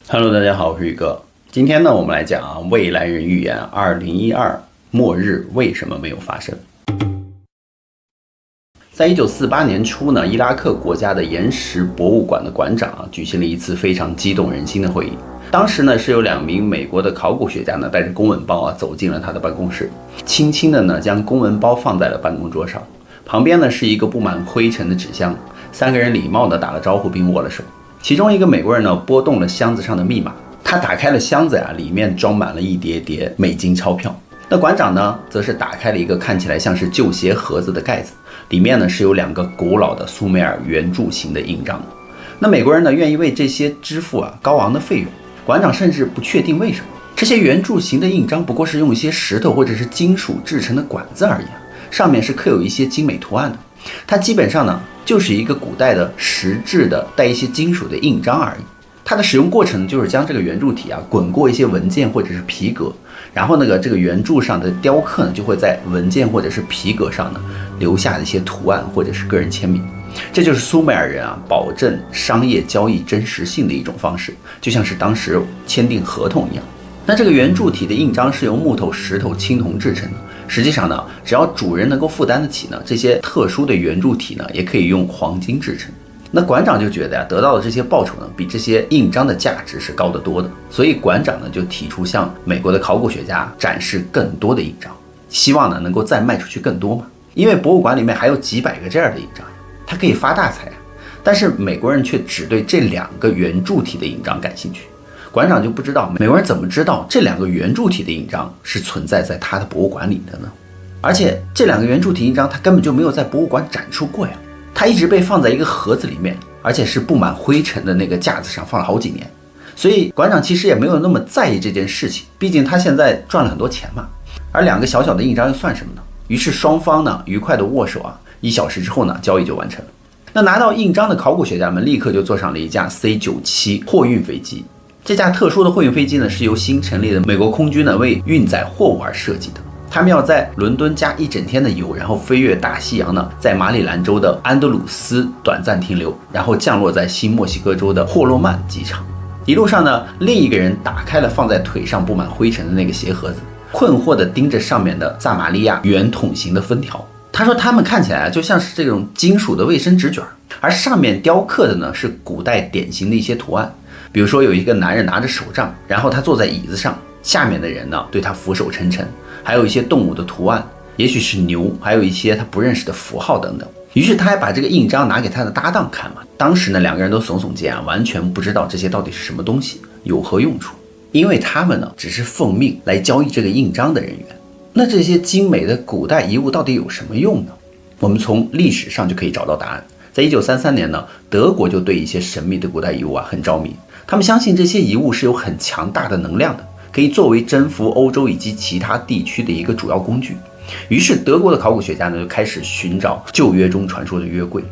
Hello，大家好，我是宇哥。今天呢，我们来讲未来人预言2012末日为什么没有发生。在1948年初呢，伊拉克国家的岩石博物馆的馆长举行了一次非常激动人心的会议。当时呢，是有2名美国的考古学家呢带着公文包走进了他的办公室，轻轻的呢将公文包放在了办公桌上，旁边呢是一个布满灰尘的纸箱。3个人礼貌的打了招呼并握了手。其中一个美国人呢拨动了箱子上的密码，他打开了箱子里面装满了一叠叠美金钞票。那馆长呢则是打开了一个看起来像是旧鞋盒子的盖子，里面呢是有2个古老的苏美尔圆柱形的印章。那美国人呢愿意为这些支付高昂的费用，馆长甚至不确定为什么。这些圆柱形的印章不过是用一些石头或者是金属制成的管子而已，上面是刻有一些精美图案的。它基本上呢就是一个古代的石质的带一些金属的印章而已。它的使用过程就是将这个圆柱体滚过一些文件或者是皮革，然后这个圆柱上的雕刻呢就会在文件或者是皮革上呢留下一些图案或者是个人签名。这就是苏美尔人保证商业交易真实性的一种方式，就像是当时签订合同一样。那这个圆柱体的印章是由木头、石头、青铜制成的。实际上呢，只要主人能够负担得起呢，这些特殊的圆柱体呢，也可以用黄金制成。那馆长就觉得得到的这些报酬呢，比这些印章的价值是高得多的。所以馆长呢就提出向美国的考古学家展示更多的印章，希望呢能够再卖出去更多嘛。因为博物馆里面还有几百个这样的印章，他可以发大财。但是美国人却只对这2个圆柱体的印章感兴趣。馆长就不知道美国人怎么知道这2个圆柱体的印章是存在在他的博物馆里的呢？而且这2个圆柱体印章他根本就没有在博物馆展出过呀，他一直被放在一个盒子里面，而且是布满灰尘的那个架子上放了好几年。所以馆长其实也没有那么在意这件事情，毕竟他现在赚了很多钱嘛。而2个小小的印章又算什么呢？于是双方呢愉快的握手1小时之后呢交易就完成了。那拿到印章的考古学家们立刻就坐上了一架 C97 货运飞机。这架特殊的货运飞机呢，是由新成立的美国空军呢为运载货物而设计的。他们要在伦敦加1整天的油，然后飞越大西洋呢，在马里兰州的安德鲁斯短暂停留，然后降落在新墨西哥州的霍洛曼机场。一路上呢，另一个人打开了放在腿上布满灰尘的那个鞋盒子，困惑地盯着上面的撒玛利亚圆筒形的封条。他说他们看起来就像是这种金属的卫生纸卷，而上面雕刻的呢是古代典型的一些图案。比如说有一个男人拿着手杖，然后他坐在椅子上，下面的人呢对他俯首称臣，还有一些动物的图案，也许是牛，还有一些他不认识的符号等等。于是他还把这个印章拿给他的搭档看嘛。当时呢2个人都耸耸肩完全不知道这些到底是什么东西，有何用处，因为他们呢只是奉命来交易这个印章的人员。那这些精美的古代遗物到底有什么用呢？我们从历史上就可以找到答案。在1933年呢，德国就对一些神秘的古代遗物很着迷，他们相信这些遗物是有很强大的能量的，可以作为征服欧洲以及其他地区的一个主要工具。于是德国的考古学家呢就开始寻找旧约中传说的约柜，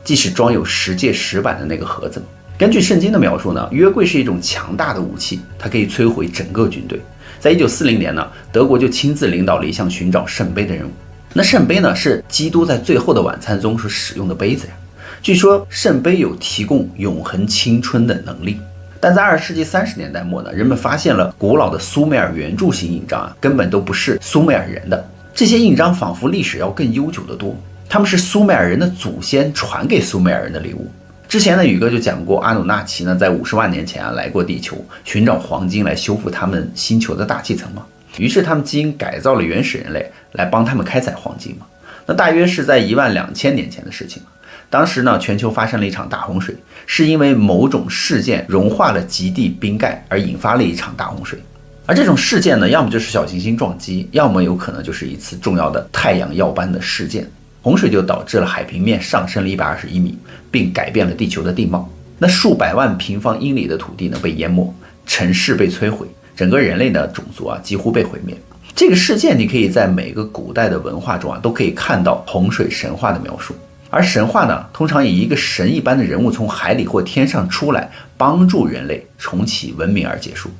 即是装有10诫石板的那个盒子。根据圣经的描述呢，约柜是一种强大的武器，它可以摧毁整个军队。在1940年呢，德国就亲自领导了一项寻找圣杯的任务。那圣杯呢是基督在最后的晚餐中所使用的杯子呀。据说圣杯有提供永恒青春的能力。但在20世纪30年代末呢，人们发现了古老的苏美尔圆柱形印章根本都不是苏美尔人的。这些印章仿佛历史要更悠久得多，他们是苏美尔人的祖先传给苏美尔人的礼物。之前呢，宇哥就讲过，阿努纳奇呢在50万年前来过地球，寻找黄金来修复他们星球的大气层嘛。于是他们基因改造了原始人类来帮他们开采黄金嘛。那大约是在12000年前的事情。当时呢，全球发生了一场大洪水，是因为某种事件融化了极地冰盖而引发了一场大洪水。而这种事件呢，要么就是小行星撞击，要么有可能就是一次重要的太阳耀斑的事件。洪水就导致了海平面上升了121米，并改变了地球的地貌。那数百万平方英里的土地呢被淹没，城市被摧毁，整个人类的种族几乎被毁灭。这个事件你可以在每个古代的文化中都可以看到洪水神话的描述。而神话呢，通常以一个神一般的人物从海里或天上出来，帮助人类重启文明而结束。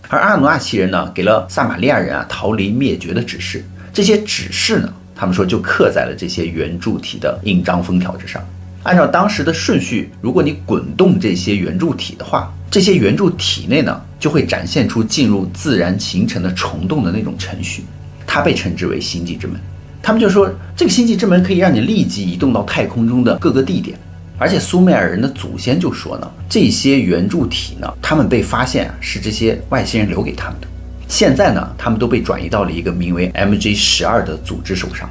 而阿努纳奇人呢，给了撒玛利亚人逃离灭绝的指示。这些指示呢，他们说就刻在了这些圆柱体的印章封条之上。按照当时的顺序，如果你滚动这些圆柱体的话，这些圆柱体内呢就会展现出进入自然形成的虫洞的那种程序，它被称之为星际之门。他们就说这个星际之门可以让你立即移动到太空中的各个地点，而且苏美尔人的祖先就说呢，这些圆柱体呢，他们被发现是这些外星人留给他们的。现在呢，他们都被转移到了一个名为 MJ12 的组织手上。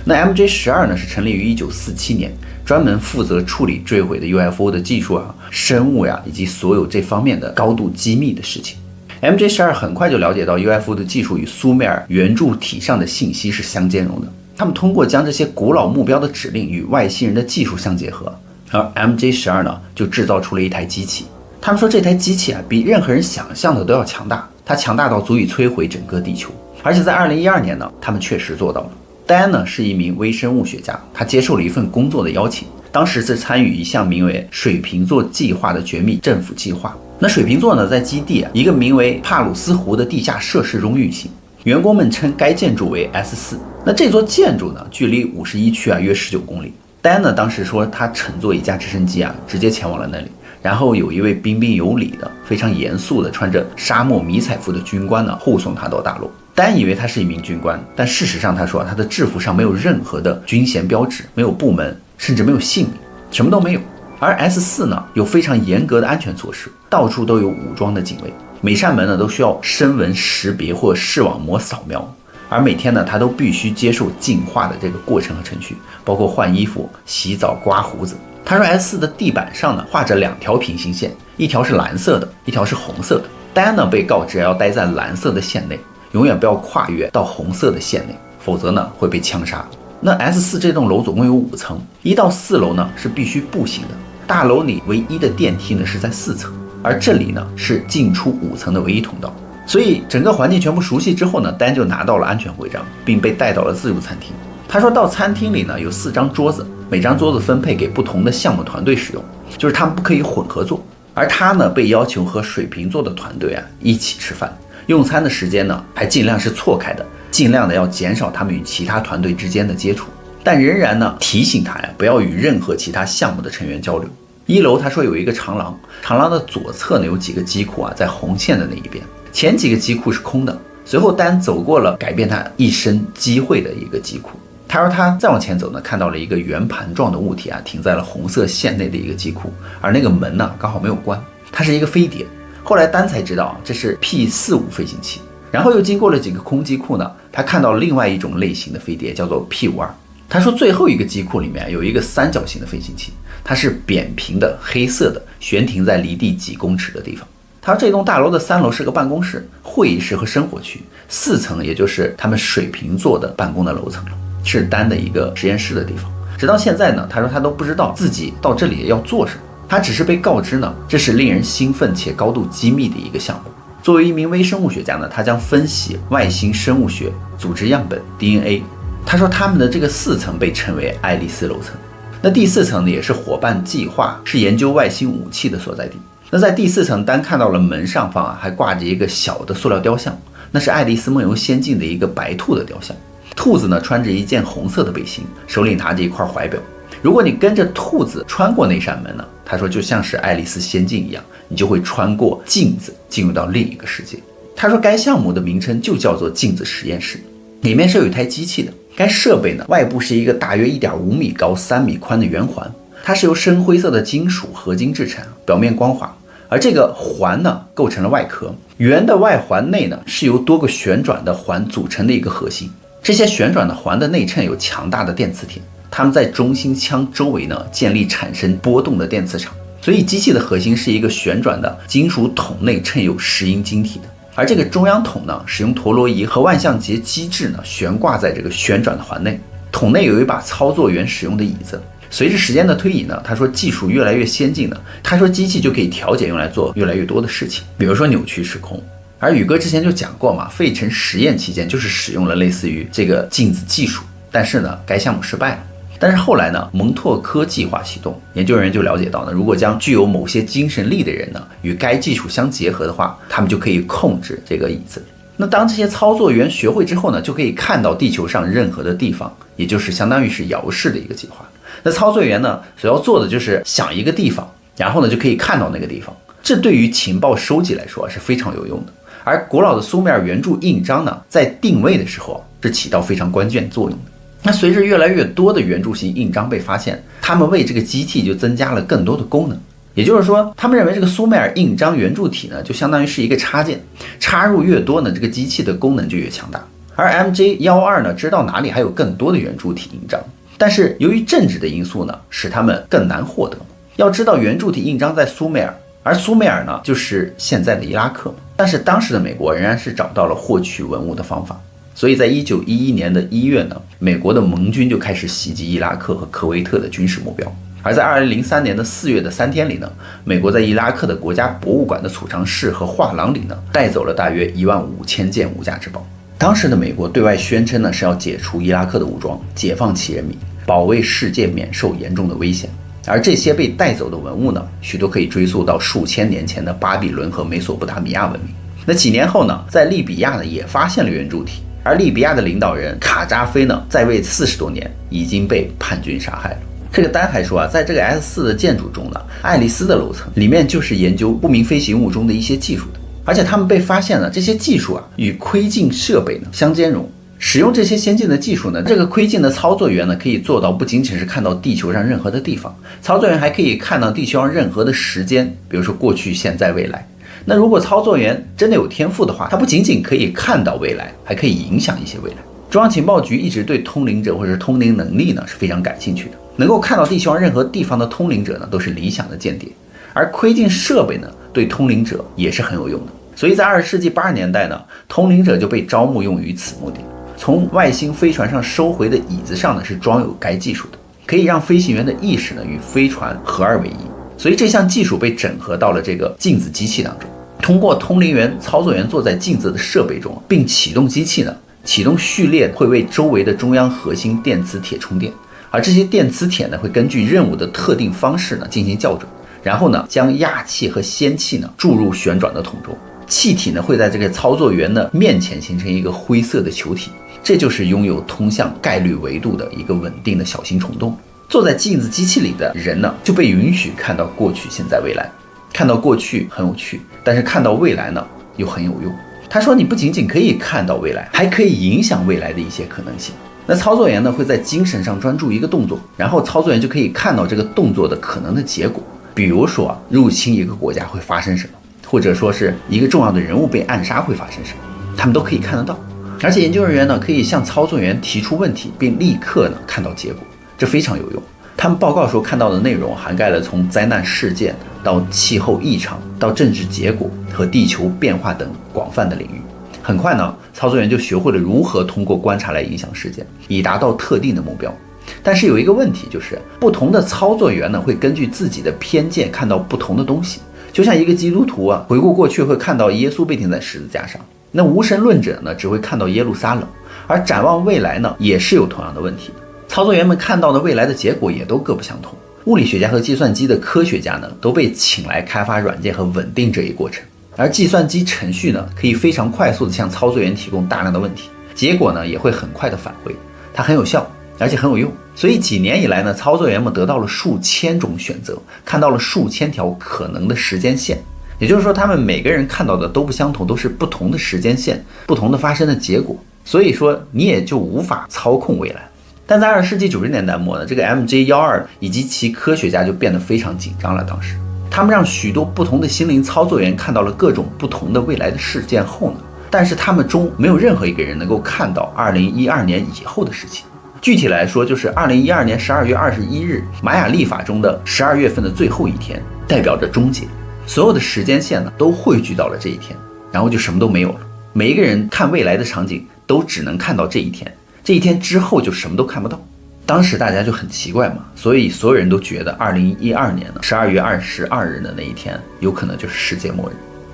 那 MJ12 呢是成立于1947年，专门负责处理坠毁的 UFO 的技术啊、生物呀，以及所有这方面的高度机密的事情。MJ12 很快就了解到 UFO 的技术与苏美尔圆柱体上的信息是相兼容的，他们通过将这些古老目标的指令与外星人的技术相结合，而 MJ12 呢就制造出了一台机器。他们说这台机器啊比任何人想象的都要强大，它强大到足以摧毁整个地球。而且在2012年呢，他们确实做到了。戴安呢是一名微生物学家，他接受了一份工作的邀请，当时是参与一项名为水瓶座计划的绝密政府计划。那水瓶座呢在基地一个名为帕鲁斯湖的地下设施中运行，员工们称该建筑为 S4。那这座建筑呢距离51区约19公里。戴安呢当时说他乘坐一架直升机直接前往了那里，然后有一位彬彬有礼的非常严肃的穿着沙漠迷彩服的军官呢护送他到大楼。戴安以为他是一名军官，但事实上他说他的制服上没有任何的军衔标志，没有部门，甚至没有姓名，什么都没有。而 S4 呢有非常严格的安全措施，到处都有武装的警卫，每扇门呢都需要声纹识别或视网膜扫描，而每天呢他都必须接受净化的这个过程和程序，包括换衣服、洗澡、刮胡子。他说 S4 的地板上呢画着2条平行线，一条是蓝色的，一条是红色的。戴安呢被告知要待在蓝色的线内，永远不要跨越到红色的线内，否则呢会被枪杀。那 S4 这栋楼总共有5层，1到4楼呢是必须步行的，大楼里唯一的电梯呢是在4层，而这里呢是进出5层的唯一通道。所以整个环境全部熟悉之后呢，丹就拿到了安全徽章，并被带到了自助餐厅。他说到餐厅里呢有4张桌子，每张桌子分配给不同的项目团队使用，就是他们不可以混合做。而他呢被要求和水瓶座的团队一起吃饭，用餐的时间呢还尽量是错开的，尽量的要减少他们与其他团队之间的接触，但仍然呢提醒他不要与任何其他项目的成员交流。1楼他说有一个长廊，长廊的左侧呢有几个机库在红线的那一边，前几个机库是空的。随后丹走过了改变他一生机会的一个机库，他说他再往前走呢，看到了一个圆盘状的物体停在了红色线内的一个机库，而那个门呢刚好没有关，它是一个飞碟。后来丹才知道这是 P45 飞行器。然后又经过了几个空机库呢，他看到了另外一种类型的飞碟，叫做 P52。他说最后一个机库里面有一个三角形的飞行器，它是扁平的黑色的，悬停在离地几公尺的地方。他说这栋大楼的3楼是个办公室、会议室和生活区，4层也就是他们水瓶座的办公的楼层了，是丹的一个实验室的地方。直到现在呢，他说他都不知道自己到这里要做什么，他只是被告知呢，这是令人兴奋且高度机密的一个项目。作为一名微生物学家呢，他将分析外星生物学、组织样本、DNA。他说他们的这个4层被称为爱丽丝楼层。那第4层呢，也是伙伴计划，是研究外星武器的所在地。那在第4层，丹看到了门上方还挂着一个小的塑料雕像，那是爱丽丝梦游仙境的一个白兔的雕像。兔子呢穿着一件红色的背心，手里拿着一块怀表。如果你跟着兔子穿过那扇门呢，他说就像是爱丽丝仙境一样，你就会穿过镜子进入到另一个世界。他说该项目的名称就叫做镜子实验室，里面是有一台机器的。该设备呢外部是一个大约 1.5 米高3米宽的圆环，它是由深灰色的金属合金制成，表面光滑。而这个环呢构成了外壳，圆的外环内呢是由多个旋转的环组成的一个核心。这些旋转的环的内衬有强大的电磁铁，它们在中心腔周围呢建立产生波动的电磁场，所以机器的核心是一个旋转的金属筒内衬有石英晶体的。而这个中央筒呢使用陀螺仪和万向节机制呢悬挂在这个旋转的环内，筒内有一把操作员使用的椅子。随着时间的推移呢，他说技术越来越先进呢，他说机器就可以调节用来做越来越多的事情，比如说扭曲时空。而宇哥之前就讲过嘛，费城实验期间就是使用了类似于这个镜子技术，但是呢该项目失败了。但是后来呢，蒙拓科计划启动，研究人员就了解到呢，如果将具有某些精神力的人呢与该技术相结合的话，他们就可以控制这个椅子。那当这些操作员学会之后呢，就可以看到地球上任何的地方，也就是相当于是遥视的一个计划。那操作员呢，所要做的就是想一个地方，然后呢就可以看到那个地方。这对于情报收集来说是非常有用的。而古老的苏美尔圆柱印章呢，在定位的时候是起到非常关键作用的。那随着越来越多的圆柱形印章被发现，他们为这个机器就增加了更多的功能。也就是说，他们认为这个苏美尔印章圆柱体呢，就相当于是一个插件，插入越多呢，这个机器的功能就越强大。而 MJ12 呢，知道哪里还有更多的圆柱体印章，但是由于政治的因素呢，使他们更难获得。要知道，圆柱体印章在苏美尔，而苏美尔呢，就是现在的伊拉克。但是当时的美国仍然是找到了获取文物的方法，所以在1911年的1月呢，美国的盟军就开始袭击伊拉克和科威特的军事目标。而在2003年的4月的3天里呢，美国在伊拉克的国家博物馆的储藏室和画廊里呢，带走了大约15000件无价之宝。当时的美国对外宣称呢，是要解除伊拉克的武装，解放其人民，保卫世界免受严重的危险。而这些被带走的文物呢，许多可以追溯到数千年前的巴比伦和美索不达米亚文明。那几年后呢，在利比亚呢也发现了圆柱体，而利比亚的领导人卡扎菲呢，在位40多年，已经被叛军杀害了。这个丹还说啊，在这个 S4 的建筑中呢，爱丽丝的楼层里面就是研究不明飞行物中的一些技术的，而且他们被发现了这些技术啊与窥镜设备呢相兼容。使用这些先进的技术呢，这个窥镜的操作员呢可以做到不仅仅是看到地球上任何的地方，操作员还可以看到地球上任何的时间，比如说过去、现在、未来。那如果操作员真的有天赋的话，他不仅仅可以看到未来，还可以影响一些未来。中央情报局一直对通灵者或者是通灵能力呢是非常感兴趣的，能够看到地球上任何地方的通灵者呢都是理想的间谍，而窥镜设备呢对通灵者也是很有用的。所以在20世纪80年代呢，通灵者就被招募用于此目的。从外星飞船上收回的椅子上呢是装有该技术的，可以让飞行员的意识呢与飞船合二为一。所以这项技术被整合到了这个镜子机器当中，通过通灵员操作员坐在镜子的设备中，并启动机器呢，启动序列会为周围的中央核心电磁铁充电，而这些电磁铁呢会根据任务的特定方式呢进行校准，然后呢将氩气和氙气呢注入旋转的桶中，气体呢会在这个操作员的面前形成一个灰色的球体，这就是拥有通向概率维度的一个稳定的小型虫洞。坐在镜子机器里的人呢，就被允许看到过去、现在、未来。看到过去很有趣，但是看到未来呢，又很有用。他说，你不仅仅可以看到未来，还可以影响未来的一些可能性。那操作员呢，会在精神上专注一个动作，然后操作员就可以看到这个动作的可能的结果。比如说入侵一个国家会发生什么，或者说是一个重要的人物被暗杀会发生什么，他们都可以看得到。而且研究人员呢，可以向操作员提出问题，并立刻呢看到结果，这非常有用。他们报告说看到的内容涵盖了从灾难事件到气候异常到政治结果和地球变化等广泛的领域。很快呢，操作员就学会了如何通过观察来影响事件，以达到特定的目标。但是有一个问题，就是不同的操作员呢会根据自己的偏见看到不同的东西。就像一个基督徒啊，回顾过去会看到耶稣被钉在十字架上，那无神论者呢只会看到耶路撒冷。而展望未来呢，也是有同样的问题的。操作员们看到的未来的结果也都各不相同。物理学家和计算机的科学家呢，都被请来开发软件和稳定这一过程。而计算机程序呢，可以非常快速地向操作员提供大量的问题，结果呢也会很快的返回，它很有效，而且很有用。所以几年以来呢，操作员们得到了数千种选择，看到了数千条可能的时间线。也就是说，他们每个人看到的都不相同，都是不同的时间线，不同的发生的结果。所以说，你也就无法操控未来。但在20世纪90年代末呢，这个 MJ12 以及其科学家就变得非常紧张了。当时他们让许多不同的心灵操作员看到了各种不同的未来的事件后呢，但是他们中没有任何一个人能够看到2012年以后的事情。具体来说，就是2012年12月21日玛雅历法中的12月份的最后一天，代表着终结。所有的时间线呢都汇聚到了这一天，然后就什么都没有了。每一个人看未来的场景都只能看到这一天，这一天之后就什么都看不到。当时大家就很奇怪嘛，所以所有人都觉得2012年呢12月22日的那一天有可能就是世界末日。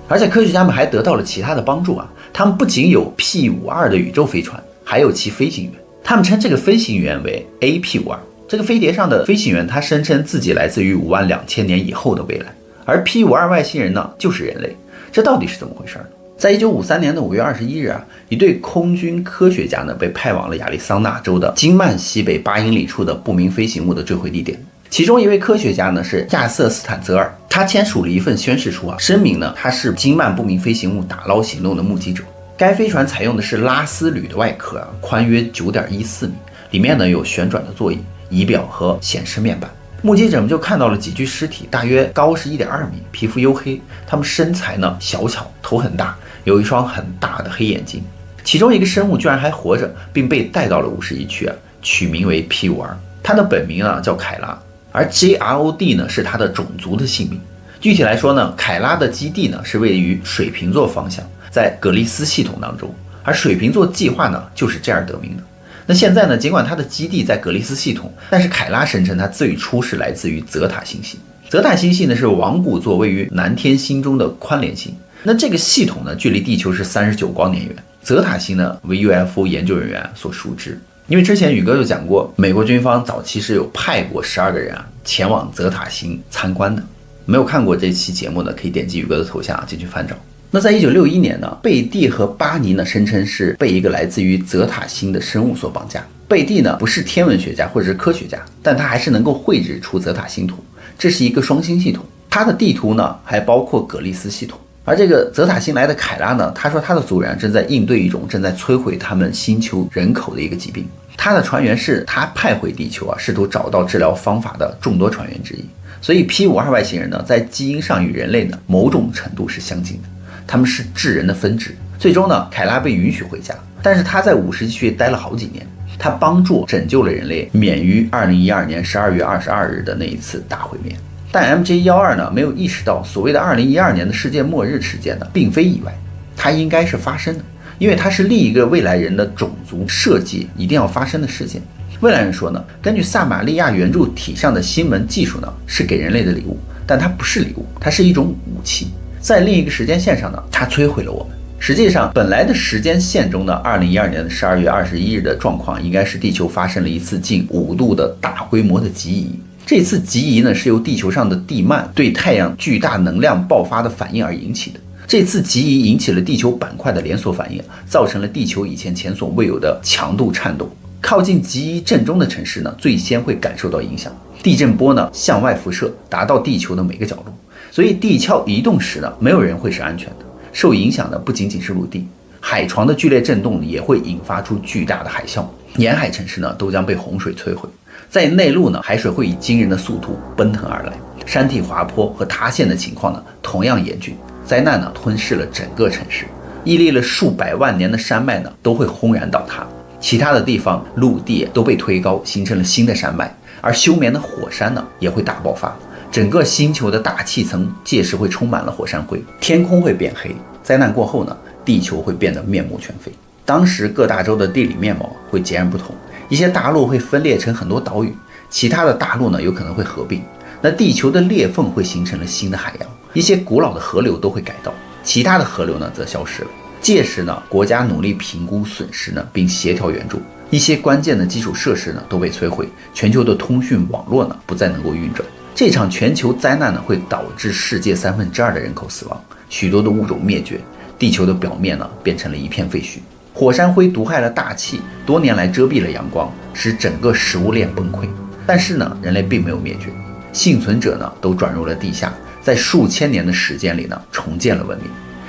而且科学家们还得到了其他的帮助啊，他们不仅有 P52 的宇宙飞船，还有其飞行员，他们称这个飞行员为 AP52。这个飞碟上的飞行员他声称自己来自于52000年以后的未来，而 P52 外星人呢就是人类。这到底是怎么回事呢？在1953年的5月21日啊，一队空军科学家呢被派往了亚利桑那州的金曼西北8英里处的不明飞行物的坠毁地点。其中一位科学家呢是亚瑟斯坦泽尔，他签署了一份宣誓书啊，声明呢他是金曼不明飞行物打捞行动的目击者。该飞船采用的是拉丝铝的外壳啊，宽约9.14米，里面呢有旋转的座椅、仪表和显示面板。目击者们就看到了几具尸体，大约高是1.2米，皮肤黝黑，他们身材呢小巧，头很大，有一双很大的黑眼睛。其中一个生物居然还活着，并被带到了51区啊，取名为 P52， 它的本名呢叫凯拉，而 JROD 呢是它的种族的姓名。具体来说呢，凯拉的基地呢是位于水瓶座方向，在葛利斯系统当中，而水瓶座计划呢就是这样得名的。那现在呢，尽管它的基地在葛利斯系统，但是凯拉声称它最初是来自于泽塔星系。泽塔星系呢是王谷座位于南天星中的宽连星。那这个系统呢距离地球是39光年远，泽塔星呢为 UFO 研究人员所熟知。因为之前宇哥就讲过，美国军方早期是有派过12个人啊前往泽塔星参观的。没有看过这期节目的可以点击宇哥的头像进去翻找。那在1961年呢，贝蒂和巴尼呢声称是被一个来自于泽塔星的生物所绑架。贝蒂呢不是天文学家或者是科学家，但他还是能够绘制出泽塔星图，这是一个双星系统，它的地图呢还包括葛利斯系统。而这个泽塔星来的凯拉呢，他说他的族人正在应对一种正在摧毁他们星球人口的一个疾病。他的船员是他派回地球啊，试图找到治疗方法的众多船员之一。所以 P52 外星人呢，在基因上与人类呢某种程度是相近的，他们是智人的分支。最终呢，凯拉被允许回家，但是他在50区待了好几年，他帮助拯救了人类免于2012年12月22日的那一次大毁灭。但 MJ12 呢没有意识到所谓的2012年的世界末日事件呢并非意外，它应该是发生的，因为它是另一个未来人的种族设计一定要发生的事件。未来人说呢，根据撒玛利亚圆柱体上的星门技术呢是给人类的礼物，但它不是礼物，它是一种武器。在另一个时间线上呢，它摧毁了我们。实际上本来的时间线中的2012年的12月21日的状况应该是地球发生了一次近5度的大规模的极移。这次极移呢是由地球上的地幔对太阳巨大能量爆发的反应而引起的。这次极移引起了地球板块的连锁反应，造成了地球以前前所未有的强度颤动。靠近极移震中的城市呢，最先会感受到影响。地震波呢向外辐射，达到地球的每个角落。所以地壳移动时呢，没有人会是安全的。受影响的不仅仅是陆地，海床的剧烈震动也会引发出巨大的海啸，沿海城市呢都将被洪水摧毁。在内陆呢，海水会以惊人的速度奔腾而来，山体滑坡和塌陷的情况呢同样严峻。灾难呢吞噬了整个城市，屹立了数百万年的山脉呢都会轰然倒塌。其他的地方陆地都被推高，形成了新的山脉，而休眠的火山呢也会大爆发，整个星球的大气层届时会充满了火山灰，天空会变黑。灾难过后呢，地球会变得面目全非。当时各大洲的地理面貌会截然不同，一些大陆会分裂成很多岛屿，其他的大陆呢有可能会合并。那地球的裂缝会形成了新的海洋，一些古老的河流都会改道，其他的河流呢则消失了。届时呢，国家努力评估损失呢，并协调援助。一些关键的基础设施呢都被摧毁，全球的通讯网络呢不再能够运转。这场全球灾难呢会导致世界2/3的人口死亡，许多的物种灭绝，地球的表面呢变成了一片废墟。火山灰毒害了大气，多年来遮蔽了阳光，使整个食物链崩溃。但是呢，人类并没有灭绝，幸存者呢都转入了地下，在数千年的时间里呢重建了文明。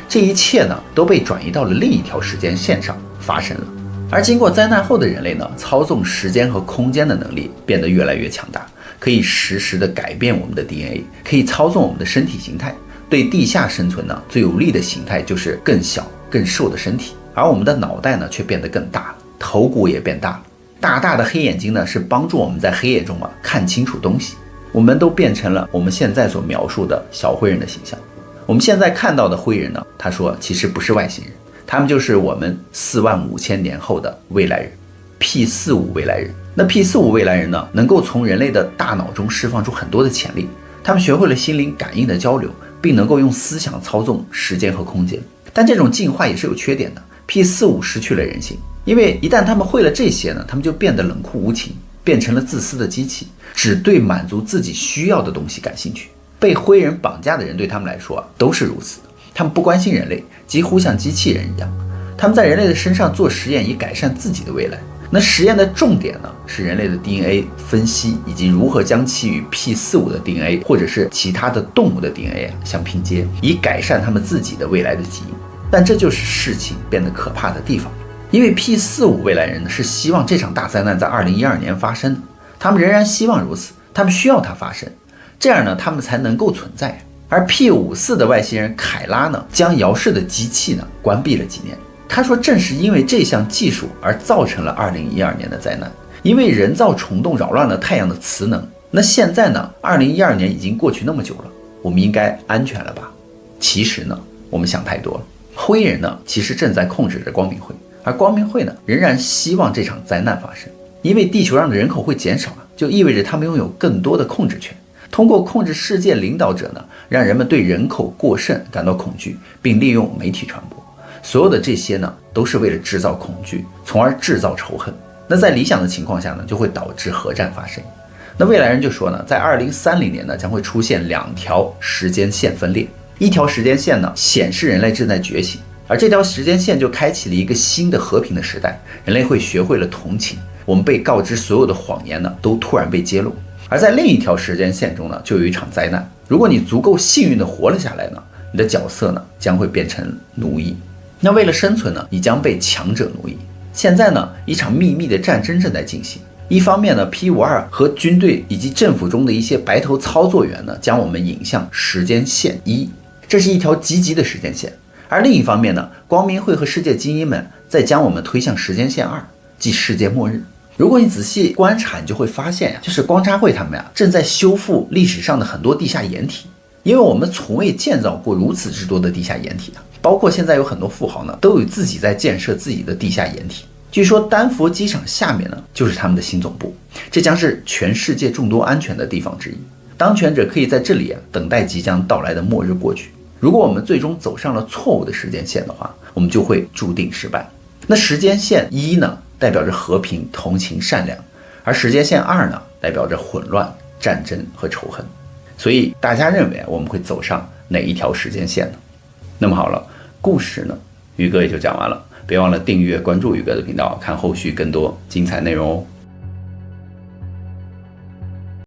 这一切呢都被转移到了另一条时间线上发生了。而经过灾难后的人类呢，操纵时间和空间的能力变得越来越强大，可以实时的改变我们的 DNA， 可以操纵我们的身体形态。对地下生存呢最有利的形态就是更小更瘦的身体，而我们的脑袋呢却变得更大了，头骨也变大了。大大的黑眼睛呢是帮助我们在黑夜中看清楚东西。我们都变成了我们现在所描述的小灰人的形象。我们现在看到的灰人呢，他说其实不是外星人，他们就是我们45000年后的未来人， P45 未来人。那 P45 未来人呢，能够从人类的大脑中释放出很多的潜力，他们学会了心灵感应的交流，并能够用思想操纵时间和空间。但这种进化也是有缺点的， P45 失去了人性，因为一旦他们会了这些呢，他们就变得冷酷无情，变成了自私的机器，只对满足自己需要的东西感兴趣。被灰人绑架的人对他们来说都是如此。他们不关心人类，几乎像机器人一样。他们在人类的身上做实验，以改善自己的未来。那实验的重点呢，是人类的 DNA 分析，以及如何将其与 P45 的 DNA 或者是其他的动物的 DNA 相拼接，以改善他们自己的未来的基因。但这就是事情变得可怕的地方，因为 P45 未来人是希望这场大灾难在2012年发生的，他们仍然希望如此，他们需要它发生，这样呢，他们才能够存在。而 P54 的外星人凯拉呢，将遥视的机器呢关闭了几年。他说，正是因为这项技术而造成了2012年的灾难，因为人造虫洞扰乱了太阳的磁能。那现在呢，2012年已经过去那么久了，我们应该安全了吧？其实呢，我们想太多了。灰人呢，其实正在控制着光明会，而光明会呢，仍然希望这场灾难发生，因为地球上的人口会减少，就意味着他们拥有更多的控制权。通过控制世界领导者呢，让人们对人口过剩感到恐惧，并利用媒体传播。所有的这些呢，都是为了制造恐惧，从而制造仇恨。那在理想的情况下呢，就会导致核战发生。那未来人就说呢，在2030年呢，将会出现2条时间线分裂。一条时间线呢，显示人类正在觉醒，而这条时间线就开启了一个新的和平的时代，人类会学会了同情。我们被告知所有的谎言呢，都突然被揭露。而在另一条时间线中呢，就有一场灾难。如果你足够幸运的活了下来呢，你的角色呢，将会变成奴役。那为了生存呢，你将被强者奴役。现在呢，一场秘密的战争正在进行。一方面呢 ，P52 和军队以及政府中的一些白头操作员呢，将我们引向时间线1，这是一条积极的时间线。而另一方面呢，光明会和世界精英们在将我们推向时间线2，即世界末日。如果你仔细观察，你就会发现就是光差会他们正在修复历史上的很多地下掩体，因为我们从未建造过如此之多的地下掩体包括现在有很多富豪呢，都有自己在建设自己的地下掩体。据说丹佛机场下面呢，就是他们的新总部，这将是全世界众多安全的地方之一。当权者可以在这里等待即将到来的末日过去。如果我们最终走上了错误的时间线的话，我们就会注定失败。那时间线1呢，代表着和平、同情、善良，而时间线2呢，代表着混乱、战争和仇恨。所以大家认为我们会走上哪一条时间线呢？那么好了，故事呢，宇哥也就讲完了。别忘了订阅关注宇哥的频道，看后续更多精彩内容哦。